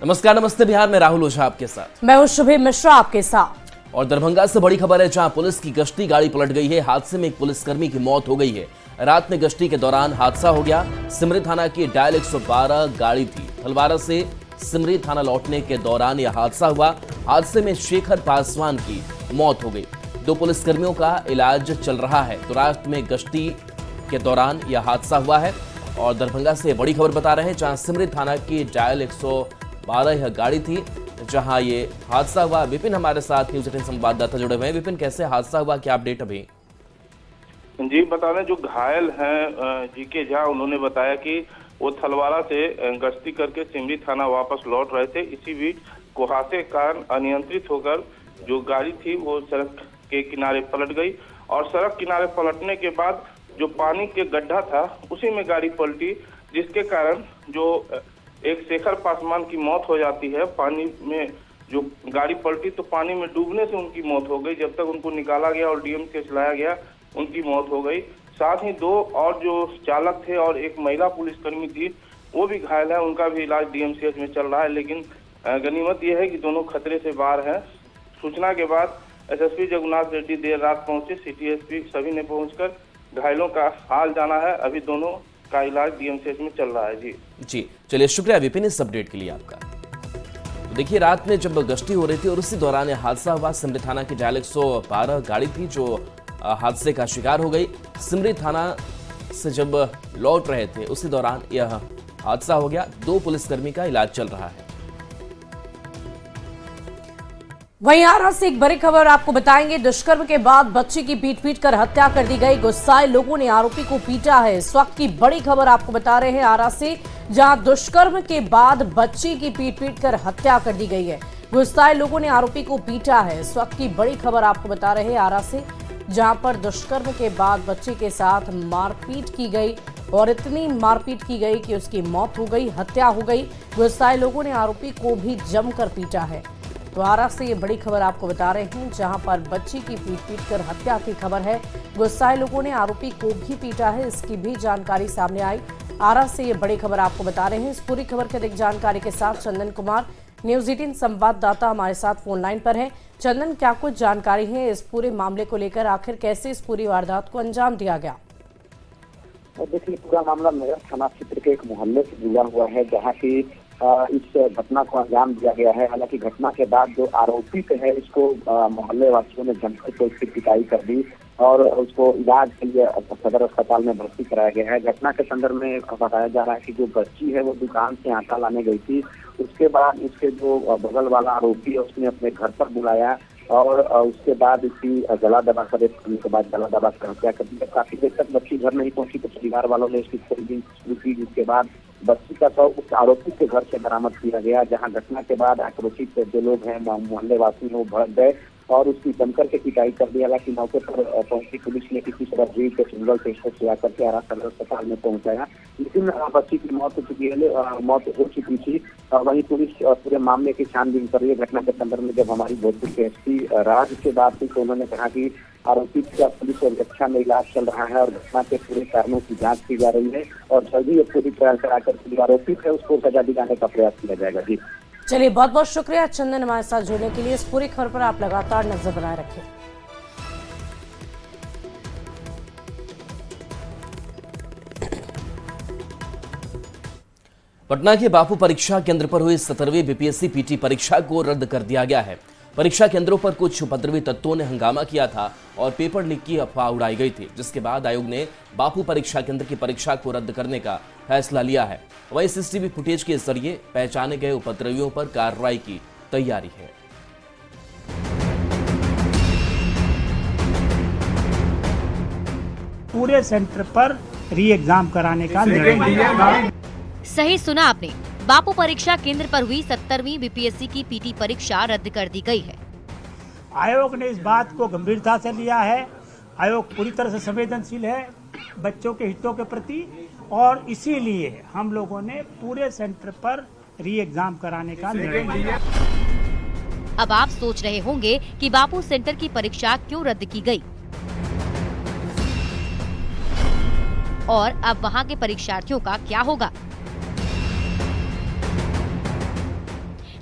नमस्कार, नमस्ते बिहार में राहुल ओझा आपके साथ। मैं हूं शुभी मिश्रा आपके साथ। और दरभंगा से बड़ी खबर है, जहां पुलिस की गश्ती गाड़ी पलट गई है। हादसे में एक पुलिसकर्मी की मौत हो गई है। रात में गश्ती के दौरान हादसा हो गया। सिमरी थाना की डायल 112 गाड़ी थी। थलवारा से सिमरी थाना लौटने के दौरान यह हादसा हुआ। हादसे में शेखर पासवान की मौत हो गई। 2 पुलिसकर्मियों का इलाज चल रहा है। तो रात में गश्ती के दौरान यह हादसा हुआ है। और दरभंगा से बड़ी खबर बता रहे हैं, जहां सिमरी थाना की डायल 112 यह गाड़ी थी, जहां ये हादसा हुआ। विपिन हमारे साथ न्यूज़ 18 संवाददाता जुड़े हुए हैं। विपिन, कैसे हादसा हुआ, क्या अपडेट अभी? जी बता दें, जो घायल हैं जीके झा, उन्होंने बताया कि वो थलवारा से गश्ती करके सिमरी थाना वापस लौट रहे थे। इसी बीच कुहासे के कारण अनियंत्रित होकर जो गाड़ी थी वो सड़क के किनारे पलट गई। और सड़क किनारे पलटने के बाद जो पानी के गड्ढा था उसी में गाड़ी पलटी, जिसके कारण जो एक शेखर पासवान की मौत हो जाती है। पानी में जो गाड़ी पलटी तो पानी में डूबने से उनकी मौत हो गई। जब तक उनको निकाला गया और डीएमसीएच लाया गया, उनकी मौत हो गई। साथ ही 2 और जो चालक थे और एक महिला पुलिसकर्मी थी, वो भी घायल है। उनका भी इलाज डीएमसीएच में चल रहा है। लेकिन गनीमत यह है कि दोनों खतरे से बाहर हैं। सूचना के बाद एसएसपी जगन्नाथ रेड्डी देर रात पहुंचे। सिटी एसपी सभी ने पहुंचकर घायलों का हाल जाना है। अभी दोनों का इलाज डीएमसीएच में चल रहा है। जी चलिए, शुक्रिया विपिन इस अपडेट के लिए आपका। तो देखिए, रात में जब गश्ती हो रही थी और उसी दौरान यह हादसा हुआ। सिमरी थाना की डायल 112 गाड़ी थी जो हादसे का शिकार हो गई। सिमरी थाना से जब लौट रहे थे उसी दौरान यह हादसा हो गया। 2 पुलिसकर्मी का इलाज चल रहा है। वहीं आरा से एक बड़ी खबर आपको बताएंगे। दुष्कर्म के बाद बच्ची की पीट कर हत्या कर दी गई। गुस्साए लोगों ने आरोपी को पीटा है। इस वक्त की बड़ी खबर आपको बता रहे हैं आरा से, जहां दुष्कर्म के बाद बच्ची की पीट कर हत्या कर दी गई है। गुस्साए लोगों ने आरोपी को पीटा है। इस वक्त की बड़ी खबर आपको बता रहे हैं आरा से, जहां पर दुष्कर्म के बाद बच्ची के साथ मारपीट की गई और इतनी मारपीट की गई कि उसकी मौत हो गई, हत्या हो गई। गुस्साए लोगों ने आरोपी को भी जमकर पीटा है। तो आरा से ये बड़ी खबर आपको बता रहे हैं, जहां पर बच्ची की पीट कर हत्या की खबर है। गुस्साए लोगों ने आरोपी को भी पीटा है, इसकी भी जानकारी सामने आई। आरा से ये बड़ी खबर आपको बता रहे हैं। इस पूरी खबर की अधिक जानकारी के साथ चंदन कुमार, न्यूज़ 18 संवाददाता, हमारे साथ फोन लाइन पर है। चंदन, क्या कुछ जानकारी है इस पूरे मामले को लेकर? आखिर कैसे इस पूरी वारदात को अंजाम दिया गया? देखिए, पूरा मामला मेरठ थाना क्षेत्र के एक मोहल्ले से जुड़ा हुआ है, जहाँ की इस घटना को अंजाम दिया गया है। हालांकि घटना के बाद जो आरोपित है, इसको मोहल्ले वासियों ने जमकर को इसकी पिटाई कर दी और उसको इलाज के लिए सदर अस्पताल में भर्ती कराया गया है। घटना के संदर्भ में बताया जा रहा है कि जो बच्ची है वो दुकान से आटा लाने गई थी। उसके बाद उसके जो बगल वाला आरोपी है उसने अपने घर पर बुलाया और उसके बाद इसकी गला दबा कर हत्या कर दी। काफी देर तक बच्ची घर नहीं पहुंची तो परिवार वालों ने इसकी खोजबीन शुरू की, जिसके बाद बच्ची का शव उस आरोपी के घर से बरामद किया गया। जहां घटना के बाद आक्रोशित जो लोग हैं, मोहल्ले वासी हैं, वो भड़क गए और उसकी जमकर के पिटाई कर दी। हालांकि मौके पर पहुंची पुलिस ने किसी तरह भीड़ के सिंगल टेस्टर से आकर के आरा सदर अस्पताल में पहुंचाया, लेकिन बच्ची की मौत हो चुकी थी। वहीं पुलिस पूरे मामले की छानबीन कर रही है। घटना के संदर्भ में जब हमारी भोजपुर के एसपी राज से बात हुई तो उन्होंने कहा कि आरोपी का पुलिस और रक्षा में इलाज चल रहा है और घटना के पूरे कारणों की जांच की जा रही है और जल्दी पूरी ट्रायल कराकर जो आरोपी है उसको सजा दिलाने का प्रयास किया जाएगा। जी चलिए, बहुत बहुत शुक्रिया चंदन हमारे साथ जुड़ने के लिए। इस पूरी खबर पर आप लगातार नजर बनाए रखें। पटना के बापू परीक्षा केंद्र पर हुई 17वीं बीपीएससी पीटी परीक्षा को रद्द कर दिया गया है। परीक्षा केंद्रों पर कुछ उपद्रवी तत्वों ने हंगामा किया था और पेपर लीक की अफवाह उड़ाई गई थी, जिसके बाद आयोग ने बापू परीक्षा केंद्र की परीक्षा को रद्द करने का फैसला लिया है। वहीं सीसीटीवी फुटेज के जरिए पहचाने गए उपद्रवियों पर कार्रवाई की तैयारी है। पूरे सेंटर पर री एग्जाम कराने का निर्णय लिया। सही सुना आपने, बापू परीक्षा केंद्र पर हुई 17वीं बीपीएससी की पीटी परीक्षा रद्द कर दी गई है। आयोग ने इस बात को गंभीरता से लिया है। आयोग पूरी तरह से संवेदनशील है बच्चों के हितों के प्रति और इसीलिए हम लोगों ने पूरे सेंटर पर री एग्जाम कराने का निर्णय लिया। अब आप सोच रहे होंगे कि बापू सेंटर की परीक्षा क्यों रद्द की गई और अब वहां के परीक्षार्थियों का क्या होगा।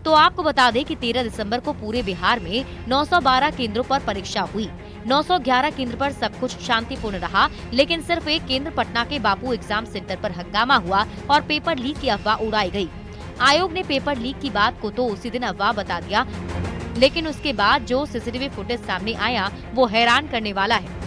तो आपको बता दें कि 13 दिसंबर को पूरे बिहार में 912 केंद्रों पर परीक्षा हुई। 911 केंद्र पर सब कुछ शांतिपूर्ण रहा, लेकिन सिर्फ एक केंद्र पटना के बापू एग्जाम सेंटर पर हंगामा हुआ और पेपर लीक की अफवाह उड़ाई गई। आयोग ने पेपर लीक की बात को तो उसी दिन अफवाह बता दिया, लेकिन उसके बाद जो सीसीटीवी फुटेज सामने आया वो हैरान करने वाला है।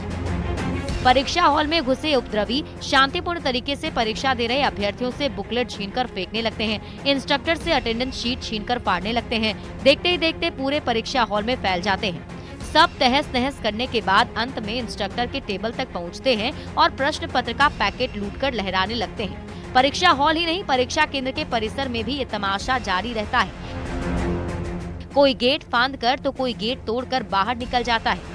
परीक्षा हॉल में घुसे उपद्रवी शांतिपूर्ण तरीके से परीक्षा दे रहे अभ्यर्थियों से बुकलेट छीनकर फेंकने लगते हैं, इंस्ट्रक्टर से अटेंडेंस शीट छीनकर फाड़ने लगते हैं। देखते ही देखते पूरे परीक्षा हॉल में फैल जाते हैं। सब तहस नहस करने के बाद अंत में इंस्ट्रक्टर के टेबल तक पहुंचते हैं और प्रश्न पत्र का पैकेट लूटकर लहराने लगते हैं। परीक्षा हॉल ही नहीं, परीक्षा केंद्र के परिसर में भी ये तमाशा जारी रहता है। कोई गेट फांद कर तो कोई गेट तोड़कर बाहर निकल जाता है।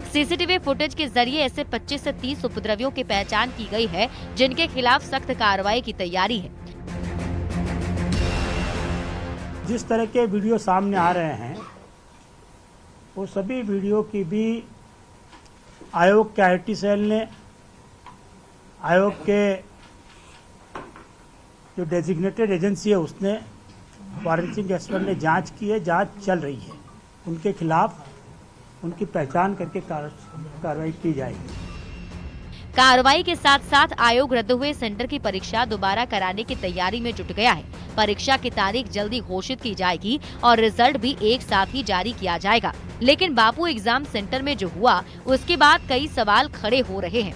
सीसीटीवी फुटेज के जरिए ऐसे 25 से 30 उपद्रवियों की पहचान की गई है, जिनके खिलाफ सख्त कार्रवाई की तैयारी है। जिस तरह के वीडियो सामने आ रहे हैं वो सभी वीडियो की भी आयोग के आईटी सेल ने, आयोग के जो डेजिग्नेटेड एजेंसी है उसने, फॉरेंसिक एक्सपर्ट ने जांच की है, जांच चल रही है। उनके खिलाफ उनकी पहचान करके कार्रवाई की जाएगी। कार्रवाई के साथ साथ आयोग रद्द हुए सेंटर की परीक्षा दोबारा कराने की तैयारी में जुट गया है। परीक्षा की तारीख जल्दी घोषित की जाएगी और रिजल्ट भी एक साथ ही जारी किया जाएगा। लेकिन बापू एग्जाम सेंटर में जो हुआ उसके बाद कई सवाल खड़े हो रहे हैं।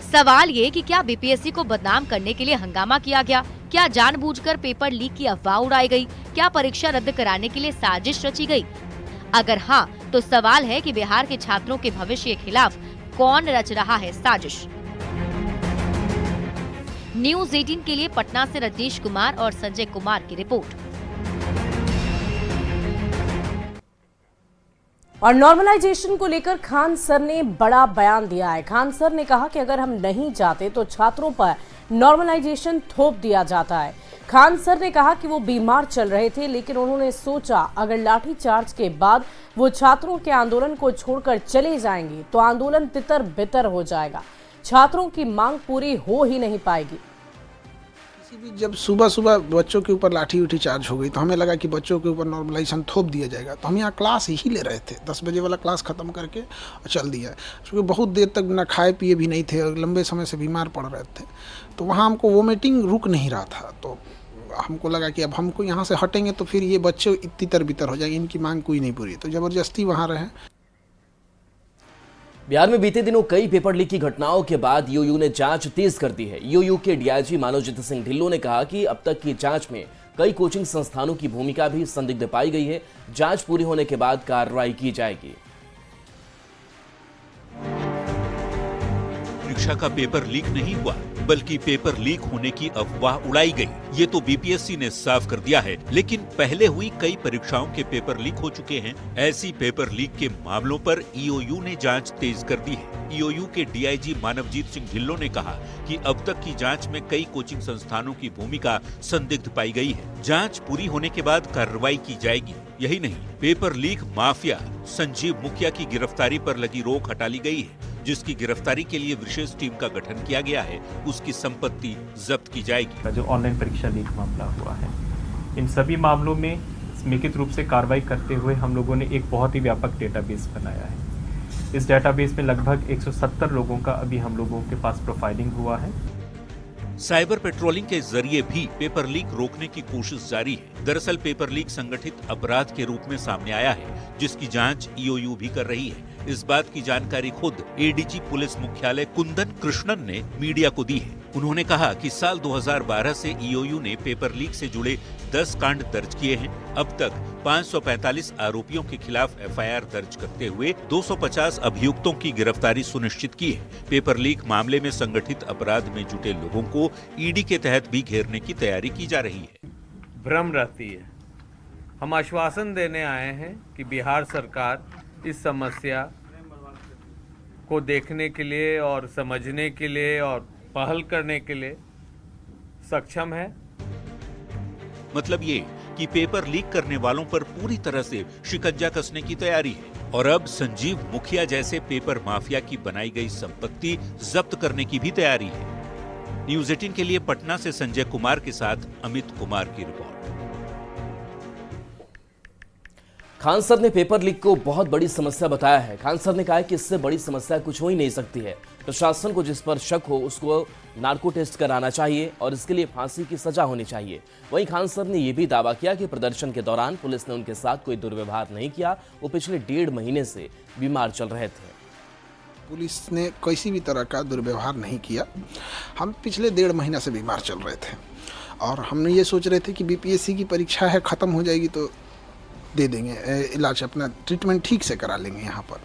सवाल ये कि क्या बीपीएससी को बदनाम करने के लिए हंगामा किया गया? क्या जानबूझकर पेपर लीक की अफवाह उड़ाई गई? क्या परीक्षा रद्द कराने के लिए साजिश रची गई? अगर हाँ, तो सवाल है कि बिहार के छात्रों के भविष्य के खिलाफ कौन रच रहा है साजिश। न्यूज़ 18 के लिए पटना से रजनीश कुमार और संजय कुमार की रिपोर्ट। और नॉर्मलाइजेशन को लेकर खान सर ने बड़ा बयान दिया है। खान सर ने कहा कि अगर हम नहीं चाहते तो छात्रों पर नॉर्मलाइजेशन थोप दिया जाता है। खान सर ने कहा कि वो बीमार चल रहे थे, लेकिन उन्होंने सोचा अगर लाठीचार्ज के बाद वो छात्रों के आंदोलन को छोड़कर चले जाएंगे तो आंदोलन तितर बितर हो जाएगा, छात्रों की मांग पूरी हो ही नहीं पाएगी। जब सुबह सुबह बच्चों के ऊपर लाठी उठी चार्ज हो गई तो हमें लगा कि बच्चों के ऊपर नॉर्मलाइजेशन थोप दिया जाएगा, तो हम यहाँ क्लास ही ले रहे थे। 10 बजे वाला क्लास ख़त्म करके चल दिया, क्योंकि बहुत देर तक ना खाए पिए भी नहीं थे और लंबे समय से बीमार पड़ रहे थे। तो वहाँ हमको वो मीटिंग रुक नहीं रहा था, तो हमको लगा कि अब हमको यहाँ से हटेंगे तो फिर ये बच्चे तितर बितर हो जाएंगे, इनकी मांग कोई नहीं पूरी, तो ज़बरदस्ती वहाँ रहे। बिहार में बीते दिनों कई पेपर लीक की घटनाओं के बाद ईओयू ने जांच तेज कर दी है। ईओयू के डीआईजी मानवजीत सिंह ढिल्लों ने कहा कि अब तक की जांच में कई कोचिंग संस्थानों की भूमिका भी संदिग्ध पाई गई है। जांच पूरी होने के बाद कार्रवाई की जाएगी। परीक्षा का पेपर लीक नहीं हुआ, बल्कि पेपर लीक होने की अफवाह उड़ाई गई। ये तो बीपीएससी ने साफ कर दिया है, लेकिन पहले हुई कई परीक्षाओं के पेपर लीक हो चुके हैं। ऐसी पेपर लीक के मामलों पर ईओयू ने जांच तेज कर दी है। ईओयू के डीआईजी मानवजीत सिंह ढिल्लों ने कहा कि अब तक की जांच में कई कोचिंग संस्थानों की भूमिका संदिग्ध पाई गई है। जांच पूरी होने के बाद कार्रवाई की जाएगी। यही नहीं, पेपर लीक माफिया संजीव मुखिया की गिरफ्तारी पर लगी रोक हटा ली गई है, जिसकी गिरफ्तारी के लिए विशेष टीम का गठन किया गया है। उसकी संपत्ति जब्त की जाएगी। जो ऑनलाइन परीक्षा लीक मामला हुआ है, इन सभी मामलों में समेकित रूप से कार्रवाई करते हुए हम लोगों ने एक बहुत ही व्यापक डेटाबेस बनाया है। इस डेटाबेस में लगभग 170 लोगों का अभी हम लोगों के पास प्रोफाइलिंग हुआ है। साइबर पेट्रोलिंग के जरिए भी पेपर लीक रोकने की कोशिश जारी है। दरअसल पेपर लीक संगठित अपराध के रूप में सामने आया है, जिसकी जांच ईओयू भी कर रही है। इस बात की जानकारी खुद एडीजी पुलिस मुख्यालय कुंदन कृष्णन ने मीडिया को दी है। उन्होंने कहा कि साल 2012 से ईओयू ने पेपर लीक से जुड़े 10 कांड दर्ज किए हैं। अब तक 545 आरोपियों के खिलाफ एफआईआर दर्ज करते हुए 250 अभियुक्तों की गिरफ्तारी सुनिश्चित की है। पेपर लीक मामले में संगठित अपराध में जुटे लोगों को ईडी के तहत भी घेरने की तैयारी की जा रही है। भ्रम रहती है। हम आश्वासन देने आए हैं कि बिहार सरकार इस समस्या को देखने के लिए और समझने के लिए और पहल करने के लिए सक्षम है। मतलब ये कि पेपर लीक करने वालों पर पूरी तरह से शिकंजा कसने की तैयारी है और अब संजीव मुखिया जैसे पेपर माफिया की बनाई गई संपत्ति जब्त करने की भी तैयारी है। न्यूज़ 18 के लिए पटना से संजय कुमार के साथ अमित कुमार की रिपोर्ट। खान सर ने पेपर लीक को बहुत बड़ी समस्या बताया है। खान सर ने कहा है कि इससे बड़ी समस्या कुछ हो ही नहीं सकती है। प्रशासन को जिस पर शक हो उसको नार्को टेस्ट कराना चाहिए और इसके लिए फांसी की सजा होनी चाहिए। वहीं खान सर ने यह भी दावा किया कि प्रदर्शन के दौरान पुलिस ने उनके साथ कोई दुर्व्यवहार नहीं किया। वो पिछले 1.5 महीने से बीमार चल रहे थे। पुलिस ने किसी भी तरह का दुर्व्यवहार नहीं किया। हम पिछले 1.5 महीना से बीमार चल रहे थे और हमने ये सोच रहे थे कि बीपीएससी की परीक्षा है, ख़त्म हो जाएगी तो दे देंगे इलाज, अपना ट्रीटमेंट ठीक से करा लेंगे यहाँ पर।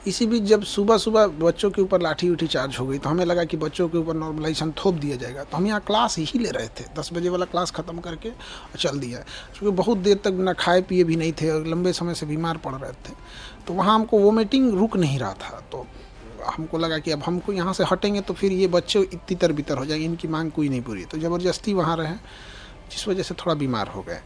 इसी बीच जब सुबह सुबह बच्चों के ऊपर लाठी उठी चार्ज हो गई तो हमें लगा कि बच्चों के ऊपर नॉर्मलाइजेशन थोप दिया जाएगा, तो हम यहाँ क्लास ही ले रहे थे। 10 बजे वाला क्लास ख़त्म करके चल दिया, क्योंकि बहुत देर तक बिना खाए पिए भी नहीं थे और लंबे समय से बीमार पड़ रहे थे। तो वहाँ हमको वोमिटिंग रुक नहीं रहा था, तो हमको लगा कि अब हमको यहाँ से हटेंगे तो फिर ये बच्चे तितर बितर हो जाएंगे, इनकी मांग कोई नहीं पूरी, तो ज़बरदस्ती वहाँ रहे, जिस वजह से थोड़ा बीमार हो गए।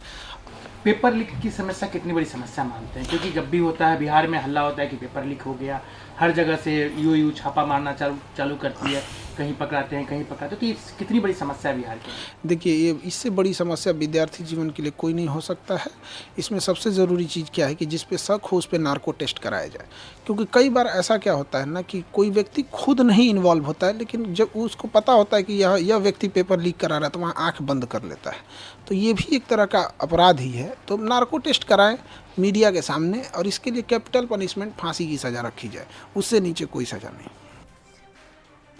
पेपर लीक की समस्या कितनी बड़ी समस्या मानते हैं? क्योंकि जब भी होता है बिहार में हल्ला होता है कि पेपर लीक हो गया, हर जगह से यू छापा मारना चालू करती है, कहीं पकड़ाते हैं कहीं पकड़ाते हैं, तो ये कितनी बड़ी समस्या है बिहार की? देखिए, ये इससे बड़ी समस्या विद्यार्थी जीवन के लिए कोई नहीं हो सकता है। इसमें सबसे ज़रूरी चीज़ क्या है कि जिस पे शक हो उस पे नार्को टेस्ट कराया जाए, क्योंकि कई बार ऐसा क्या होता है ना कि कोई व्यक्ति खुद नहीं इन्वॉल्व होता है, लेकिन जब उसको पता होता है कि यह व्यक्ति पेपर लीक करा रहा है तो वहाँ आँख बंद कर लेता है, तो ये भी एक तरह का अपराध ही है। तो नार्को टेस्ट कराएं मीडिया के सामने और इसके लिए कैपिटल पनिशमेंट, फांसी की सजा रखी जाए, उससे नीचे कोई सजा नहीं।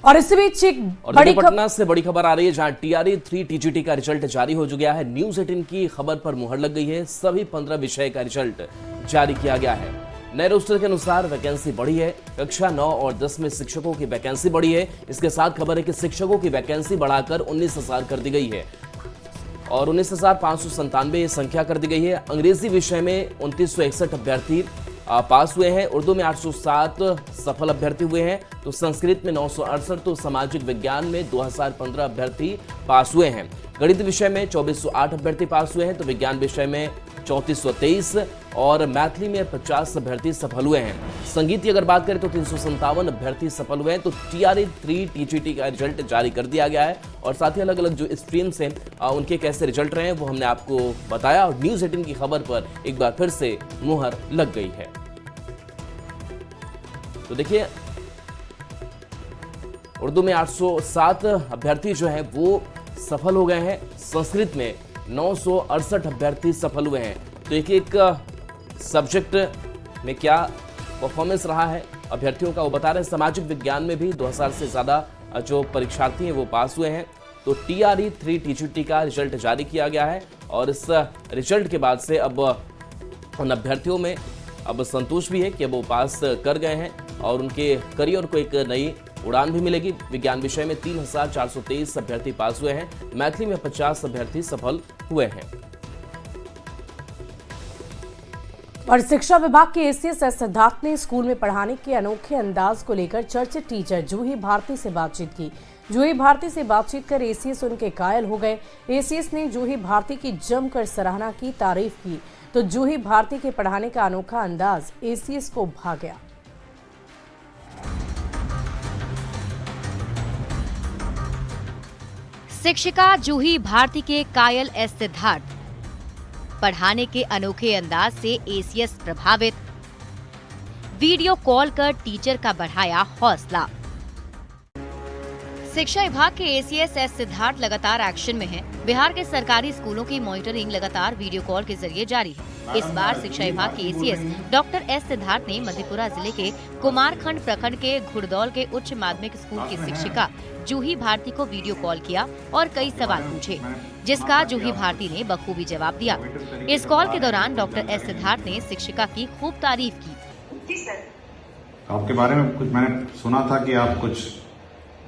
और इसी बीच एक बड़ी पटना से बड़ी खबर आ रही है, जहां TRE 3 TGT का रिजल्ट जारी हो गया है। न्यूज़ 18 की खबर पर मुहर लग गई है। सभी 15 विषय का रिजल्ट जारी किया गया है। नए रोस्टर के अनुसार वैकेंसी बढ़ी है। कक्षा 9 और 10 में शिक्षकों की वैकेंसी बढ़ी है। इसके साथ खबर है कि शिक्षकों की वैकेंसी बढ़ाकर 19,000 कर दी गई है और 19,597 संख्या कर दी गई है। अंग्रेजी विषय में 2961 अभ्यर्थी पास हुए हैं। उर्दू में 807 सफल अभ्यर्थी हुए हैं, तो संस्कृत में 968, तो सामाजिक विज्ञान में 2015 अभ्यर्थी पास हुए हैं। गणित विषय में 2408 अभ्यर्थी पास हुए हैं, तो विज्ञान विषय में 3423 और मैथिली में 50 अभ्यर्थी सफल हुए हैं। संगीत की अगर बात करें तो 357 अभ्यर्थी सफल हुए हैं। तो TRE 3 TGT का रिजल्ट जारी कर दिया गया है और साथ ही अलग अलग जो स्ट्रीम्स हैं उनके कैसे रिजल्ट रहे हैं वो हमने आपको बताया और न्यूज़ 18 की खबर पर एक बार फिर से मुहर लग गई है। तो देखिए, उर्दू में 807 अभ्यर्थी जो हैं वो सफल हो गए हैं। संस्कृत में 968 अभ्यर्थी सफल हुए हैं। तो एक सब्जेक्ट में क्या परफॉर्मेंस रहा है अभ्यर्थियों का वो बता रहे हैं। सामाजिक विज्ञान में भी 2000 से ज़्यादा जो परीक्षार्थी हैं वो पास हुए हैं। तो TRE 3 TGT का रिजल्ट जारी किया गया है और इस रिजल्ट के बाद से अब उन अभ्यर्थियों में अब संतोष भी है कि अब वो पास कर गए हैं और उनके करियर को एक नई उड़ान भी मिलेगी। विज्ञान विषय में 3423 अभ्यर्थी पास हुए हैं। मैथिली में 50 अभ्यर्थी सफल हुए हैं। और शिक्षा विभाग के ACS सिद्धार्थ ने स्कूल में पढ़ाने के अनोखे अंदाज को लेकर चर्चित टीचर जूही भारती से बातचीत की। जूही भारती से बातचीत कर ACS उनके कायल हो गए। ACS ने जूही भारती की जमकर सराहना की, तारीफ की, तो जूही भारती के पढ़ाने का अनोखा अंदाज ACS को भा गया। शिक्षिका जूही भारती के कायल सिद्धार्थ, पढ़ाने के अनोखे अंदाज से ACS प्रभावित, वीडियो कॉल कर टीचर का बढ़ाया हौसला। शिक्षा विभाग के ACS सिद्धार्थ लगातार एक्शन में हैं। बिहार के सरकारी स्कूलों की मॉनिटरिंग लगातार वीडियो कॉल के जरिए जारी है। इस बार शिक्षा विभाग के ACS डॉक्टर सिद्धार्थ ने मधेपुरा जिले के कुमारखंड प्रखंड के घुड़दौल के उच्च माध्यमिक स्कूल की शिक्षिका जूही भारती को वीडियो कॉल किया और कई सवाल पूछे, जिसका जूही भारती ने बखूबी जवाब दिया। इस कॉल के दौरान डॉक्टर सिद्धार्थ ने शिक्षिका की खूब तारीफ की। आपके बारे में कुछ मैंने सुना था कि आप कुछ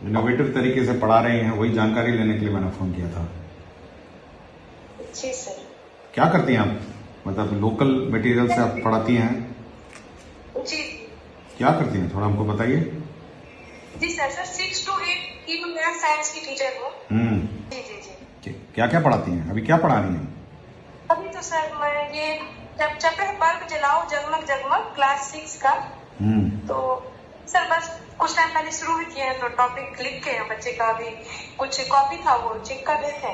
इनोवेटिव तरीके से पढ़ा रहे हैं, वही जानकारी लेने के लिए मैंने फोन किया था। जी सर। क्या करती हैं आप? मतलब लोकल मटेरियल से आप पढ़ाती हैं? जी। क्या करती हैं, थोड़ा हमको बताइए। जी सर, 6 to 8 की मैं साइंस की टीचर हूँ। जी जी जी। क्या क्या पढ़ाती हैं? अभी क्या पढ़ा रही हैं? अभी तो सर मैं ये चैप्टर बल्ब जलाओ जगमग जगमग क्लास 6 का। तो सर बस कुछ टाइम पहले शुरू ही किए हैं, तो टॉपिक लिख के बच्चे का अभी कुछ कॉपी था वो चेक कर रहे थे।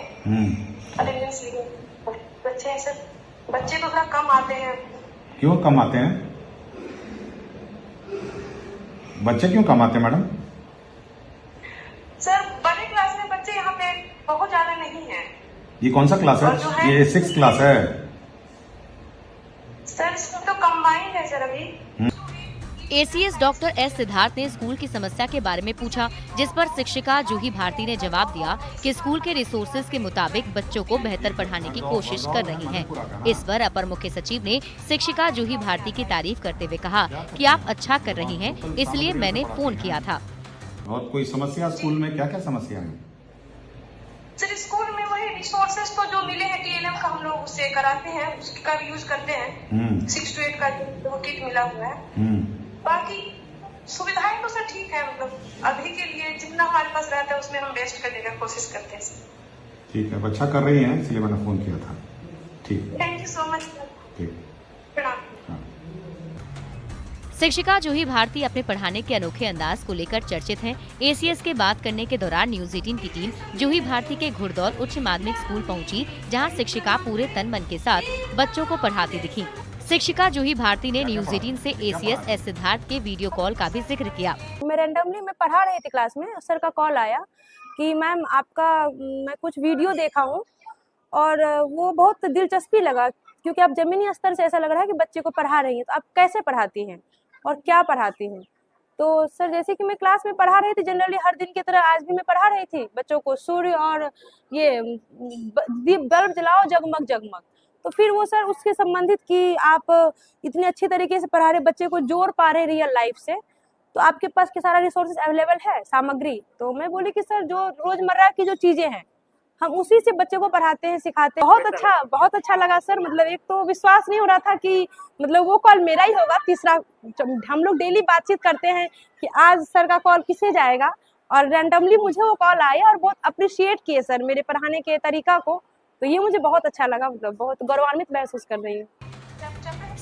अटेंडेंस लिए बच्चे हैं सर। बच्चे तो थोड़ा कम आते हैं। क्यों कम आते हैं? बच्चे क्यों कम आते हैं मैडम? सर बड़े क्लास में बच्चे यहाँ पे बहुत ज्यादा नहीं है। ये कौन सा क्लास है? ये 6th क्लास है सर। इसमें तो कंबाइंड है सर अभी। एसीएस डॉक्टर एस सिद्धार्थ ने स्कूल की समस्या के बारे में पूछा, जिस पर शिक्षिका जूही भारती ने जवाब दिया कि स्कूल के रिसोर्सेज के मुताबिक बच्चों को बेहतर पढ़ाने की कोशिश कर रही हैं। इस पर अपर मुख्य सचिव ने शिक्षिका जूही भारती की तारीफ करते हुए कहा कि आप अच्छा कर रही हैं, इसलिए मैंने फोन किया था। और कोई समस्या स्कूल में? क्या क्या समस्या है सर? स्कूल में वही रिसोर्सेज तो जो मिले हैं TLM का हम लोग उससे कराते हैं, उसका भी यूज करते हैं। 6 to 8 का जो किट मिला हुआ है। बाकी सुविधाएं तो सर ठीक है, मतलब अभी के लिए जितना हमारे पास रहता है उसमें हम बेस्ट करने का कोशिश करते हैं। ठीक है, अच्छा कर रही हैं, इसलिए मैंने फोन किया था। ठीक, थैंक यू सो मच। ठीक, प्रणाम। शिक्षिका जूही भारती अपने पढ़ाने के अनोखे अंदाज को लेकर चर्चित हैं। एसीएस के बात करने के दौरान न्यूज 18 की टीम जूही भारती के घुड़दौर उच्च माध्यमिक स्कूल पहुंची, जहां शिक्षिका पूरे तन मन के साथ बच्चों को पढ़ाती दिखी। शिक्षिका जूही भारती ने न्यूज 18 से एसीएस एस सिद्धार्थ के वीडियो कॉल का भी जिक्र किया। मैं रैंडमली पढ़ा रही थी क्लास में, सर का कॉल आया कि मैम आपका मैं कुछ वीडियो देखा हूँ और वो बहुत दिलचस्पी लगा, क्योंकि आप जमीनी स्तर से ऐसा लग रहा है कि बच्चे को पढ़ा रही हैं। तो आप कैसे पढ़ाती हैं और क्या पढ़ाती हैं? तो सर जैसे कि मैं क्लास में पढ़ा रही थी, जनरली हर दिन की तरह आज भी मैं पढ़ा रही थी बच्चों को सूर्य और ये दीप बल्ब जलाओ जगमग जगमग। तो फिर वो सर उसके संबंधित कि आप इतने अच्छी तरीके से पढ़ा रहे, बच्चे को जोड़ पा रहे रियल लाइफ से, तो आपके पास के सारा रिसोर्सेज अवेलेबल है, सामग्री? तो मैं बोली कि सर जो रोजमर्रा की जो चीजें हैं हम उसी से बच्चे को पढ़ाते हैं, सिखाते हैं। बहुत अच्छा लगा सर। मतलब एक तो विश्वास नहीं हो रहा था कि मतलब वो कॉल मेरा ही होगा। तीसरा, हम लोग डेली बातचीत करते हैं कि आज सर का कॉल किसे जाएगा, और रैंडमली मुझे वो कॉल आया और बहुत अप्रिशिएट किए सर मेरे पढ़ाने के तरीका को। तो ये मुझे बहुत अच्छा लगा, मतलब बहुत गौरवान्वित महसूस कर रही हूँ।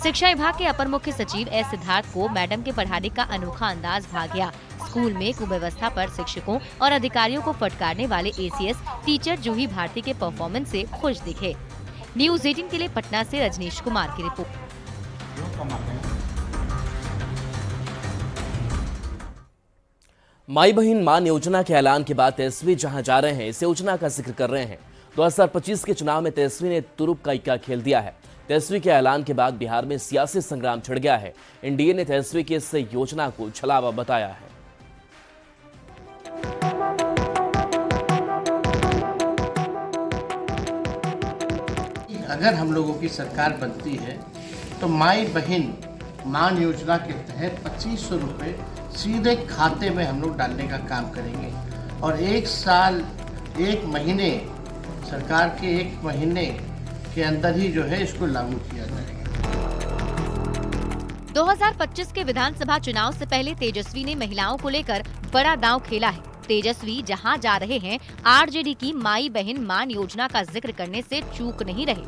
शिक्षा विभाग के अपर मुख्य सचिव एस सिद्धार्थ को मैडम के पढ़ाने का अनोखा अंदाज भा गया। स्कूल में कुव्यवस्था पर शिक्षकों और अधिकारियों को फटकारने वाले एसीएस टीचर जूही भारती के परफॉर्मेंस से खुश दिखे। न्यूज 18 के लिए पटना से रजनीश कुमार की रिपोर्ट। माई बहन मान योजना के ऐलान के बाद तेजस्वी जहां जा रहे हैं, इस योजना का जिक्र कर रहे हैं। 2025 के चुनाव में तेजस्वी ने तुरुप का इक्का खेल दिया है। तेजस्वी के ऐलान के बाद बिहार में सियासी संग्राम छिड़ गया है। एनडीए ने तेजस्वी की इस योजना को छलावा बताया है। अगर हम लोगों की सरकार बनती है तो माई बहन मान योजना के तहत 2500 रुपये सीधे खाते में हम लोग डालने का काम करेंगे, और 1 साल 1 महीने सरकार के 1 महीने के अंदर ही जो है इसको लागू किया जाएगा। 2025 के विधानसभा चुनाव से पहले तेजस्वी ने महिलाओं को लेकर बड़ा दांव खेला है। तेजस्वी जहां जा रहे हैं, आरजेडी की माई बहन मान योजना का जिक्र करने से चूक नहीं रहे।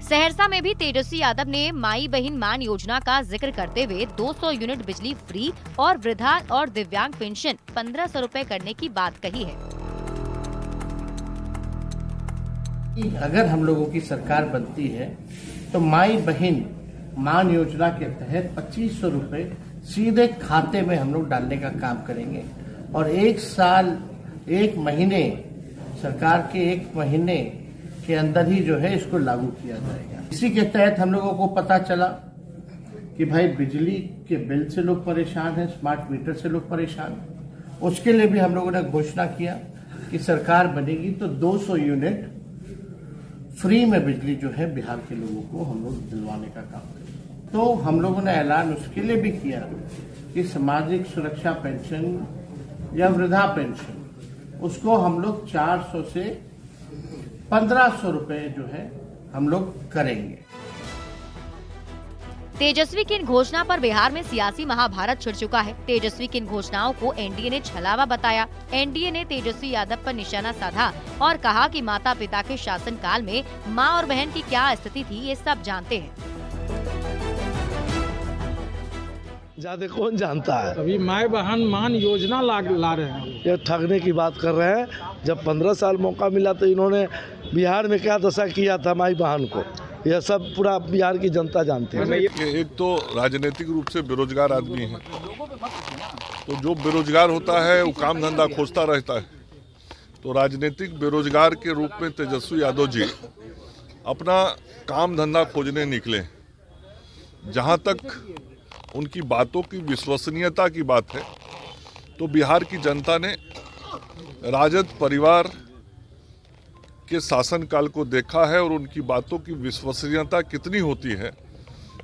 सहरसा में भी तेजस्वी यादव ने माई बहन मान योजना का जिक्र करते हुए 200 यूनिट बिजली फ्री और वृद्धा और दिव्यांग पेंशन 1500 रुपए करने की बात कही है। अगर हम लोगों की सरकार बनती है तो माई बहन मान योजना के तहत 2500 रुपये सीधे खाते में हम लोग डालने का काम करेंगे, और 1 साल 1 महीने सरकार के 1 महीने के अंदर ही जो है इसको लागू किया जाएगा। इसी के तहत हम लोगों को पता चला कि भाई बिजली के बिल से लोग परेशान हैं, स्मार्ट मीटर से लोग परेशान हैं। उसके लिए भी हम लोगों ने घोषणा किया कि सरकार बनेगी तो 200 यूनिट फ्री में बिजली जो है बिहार के लोगों को हम लोग दिलवाने का काम करेंगे। तो हम लोगों ने ऐलान उसके लिए भी किया कि सामाजिक सुरक्षा पेंशन या वृद्धा पेंशन उसको हम लोग 400 से 1500 रुपए जो है हम लोग करेंगे। तेजस्वी की इन घोषणा पर बिहार में सियासी महाभारत छिड़ चुका है। तेजस्वी की इन घोषणाओं को एनडीए ने छलावा बताया। एनडीए ने तेजस्वी यादव पर निशाना साधा और कहा कि माता पिता के शासनकाल में मां और बहन की क्या स्थिति थी, ये सब जानते हैं। ज्यादा कौन जानता है? अभी माई बहन मान योजना ला रहे हैं। ये ठगने की बात कर रहे हैं। जब 15 साल मौका मिला तो इन्होंने बिहार में क्या दशा किया था माई बहन को। यह सब पूरा बिहार की जनता जानते हैं। एक तो राजनीतिक रूप से बेरोजगार आदमी है, तो जो बेरोजगार होता है वो काम धंधा खोजता रहता है। तो राजनीतिक बेरोजगार के रूप में तेजस्वी यादव जी अपना काम धंधा खोजने निकले। जहां तक उनकी बातों की विश्वसनीयता की बात है, तो बिहार की जनता ने राजद परिवार के शासनकाल को देखा है और उनकी बातों की विश्वसनीयता कितनी होती है,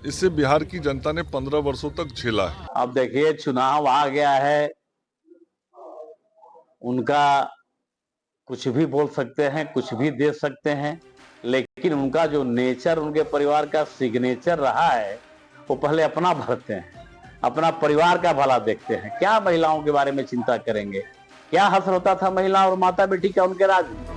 इससे बिहार की जनता ने 15 वर्षों तक झेला है। अब देखिए चुनाव आ गया है, उनका कुछ भी बोल सकते हैं, कुछ भी दे सकते हैं, लेकिन उनका जो नेचर, उनके परिवार का सिग्नेचर रहा है, वो पहले अपना भरते हैं, अपना परिवार का भला देखते हैं। क्या महिलाओं के बारे में चिंता करेंगे? क्या हश्र होता था महिला और माता बेटी का उनके राज में?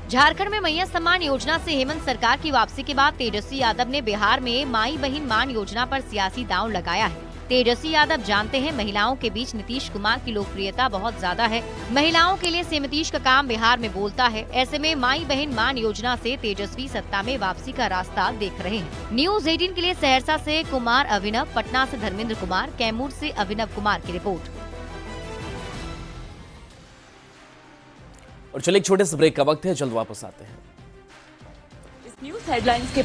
झारखंड में मैया सम्मान योजना से हेमंत सरकार की वापसी के बाद तेजस्वी यादव ने बिहार में माई बहन मान योजना पर सियासी दांव लगाया है। तेजस्वी यादव जानते हैं महिलाओं के बीच नीतीश कुमार की लोकप्रियता बहुत ज्यादा है। महिलाओं के लिए से नीतीश का काम बिहार में बोलता है। ऐसे में माई बहन मान योजना से तेजस्वी सत्ता में वापसी का रास्ता देख रहे हैं। न्यूज 18 के लिए सहरसा से कुमार अभिनव, पटना से धर्मेंद्र कुमार, कैमूर से अभिनव कुमार की रिपोर्ट। और चलिए एक छोटे से ब्रेक का वक्त है, जल्द वापस आते हैं। इस न्यूज हेडलाइंस के